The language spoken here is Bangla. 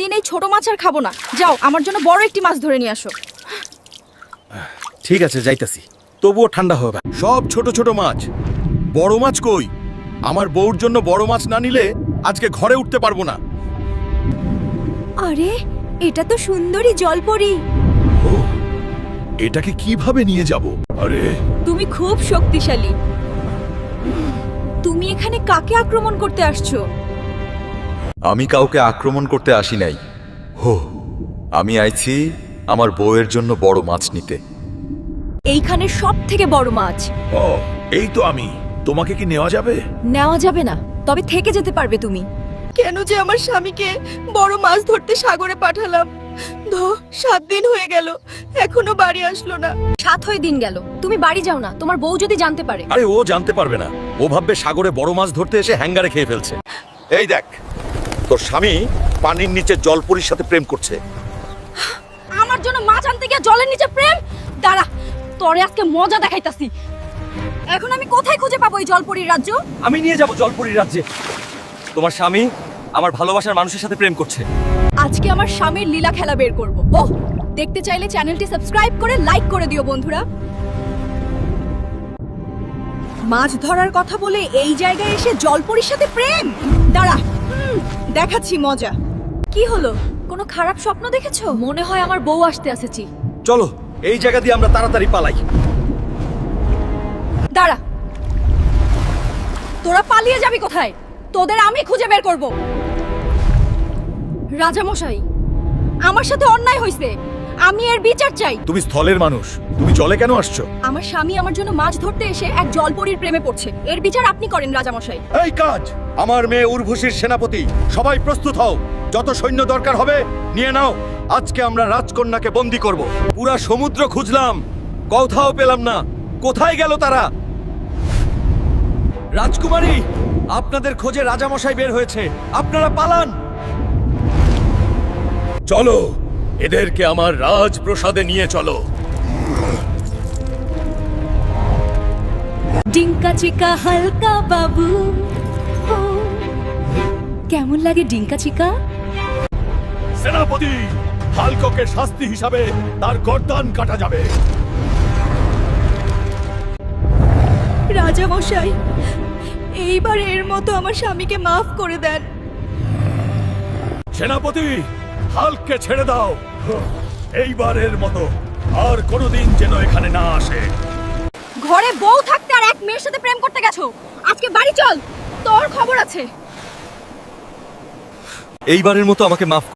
দিন এই ছোট মাছ আর খাবো না। যাও আমার জন্য বড় একটি মাছ ধরে নিয়ে আসো। ঠিক আছে যাইতাছি, তবুও ঠান্ডা হবে। সব ছোট ছোট মাছ, বড় মাছ কই? আমার বউর জন্য বড় মাছ না নিলে আজকে ঘরে উঠতে পারবো না। আরে এটা তো সুন্দরী জলপরি। এটাকে কিভাবে নিয়ে যাব? আরে তুমি খুব শক্তিশালী। তুমি এখানে কাকে আক্রমণ করতে আসছো? আমি কাউকে আক্রমণ করতে আসি নাই। আমি আইছি আমার বউয়ের জন্য বড় মাছ নিতে। এইখানে সব থেকে বড় মাছ। ও, এই তো আমি। তোমাকে কি নেওয়া যাবে? নেওয়া যাবে না, তবে থেকে যেতে পারবে তুমি। কেন যে আমার স্বামীকে বড় মাছ ধরতে সাগরে পাঠালাম? 7 দিন হয়ে গেল, এখনো বাড়ি আসলো না। 7 দিন গেল, তুমি বাড়ি যাও না, তোমার বউ যদি জানতে পারে। আরে ও জানতে পারবে না, ও ভাববে সাগরে বড় মাছ ধরতে এসে হ্যাঙ্গারে খেয়ে ফেলছে। এই দেখ, তোর স্বামী পানির নিচে জলপরীর সাথে প্রেম করছে। আমার জন্য মাছ আনতে গিয়ে জলের নিচে প্রেম? দাঁড়া, তোরে আজকে মজা দেখাইতাছি। এখন আমি কোথায় খুঁজে পাবো এই জলপরীর রাজ্য? আমি নিয়ে যাব জলপরীর রাজ্যে। তোমার স্বামী আমার ভালোবাসার মানুষের সাথে প্রেম করছে। আজকে আমার স্বামীর লীলা খেলা বের করব। ওহ, দেখতে চাইলে চ্যানেলটি সাবস্ক্রাইব করে লাইক করে দিও বন্ধুরা। মাছ ধরার কথা বলে এই জায়গায় এসে জলপরীর সাথে প্রেম? দাঁড়া, দেখাচ্ছি মজা। কি হলো, কোনো খারাপ স্বপ্ন দেখেছো? মনে হয় আমার বউ আসতে আসেছি। চলো এই জায়গা দিয়ে আমরা তাড়াতাড়ি পালাই। দাঁড়া, তোরা পালিয়ে যাবি কোথায়? তোদের আমি খুঁজে বের করব। রাজামশাই, আমার সাথে অন্যায় হয়েছে, আমি এর বিচার চাই। তুমি স্থলের মানুষ, তুমি জলে কেন আসছো? আমার স্বামী আমার জন্য মাছ ধরতে এসে এক জলপরীর প্রেমে পড়ছে, এর বিচার আপনি করেন রাজামশাই। এই কাজ, আমার মেয়ে উর্বশীর সেনাপতি, সবাই প্রস্তুত হও। যত সৈন্য দরকার হবে নিয়ে নাও। আজকে আমরা রাজকন্যাকে বন্দী করব। পুরা সমুদ্র খুঁজলাম, কোথাও পেলাম না। কোথায় গেল তারা? রাজকুমারী, আপনাদের খোঁজে রাজামশাই বের হয়েছে, আপনারা পালান। চলো, এদেরকে আমার রাজপ্রাসাদে নিয়ে চলো। ডিঙ্কা চিকা হালকা বাবু, কেমন লাগে ডিঙ্কা চিকা? সেনাপতি, হালককে শাস্তি হিসাবে তার গর্দান কাটা যাবে। রাজামশাই, এইবার এর মতো আমার স্বামীকে মাফ করে দেন। সেনাপতি, হালককে ছেড়ে দাও। এইবারের মতো আর কোনোদিন যেন এখানে না আসে। ঘরে বউ থাকতে আর এক মেয়ের সাথে প্রেম করতে গেছো, আজকে বাড়ি চল, তোর খবর আছে। এইবারের মতো আমাকে মাফ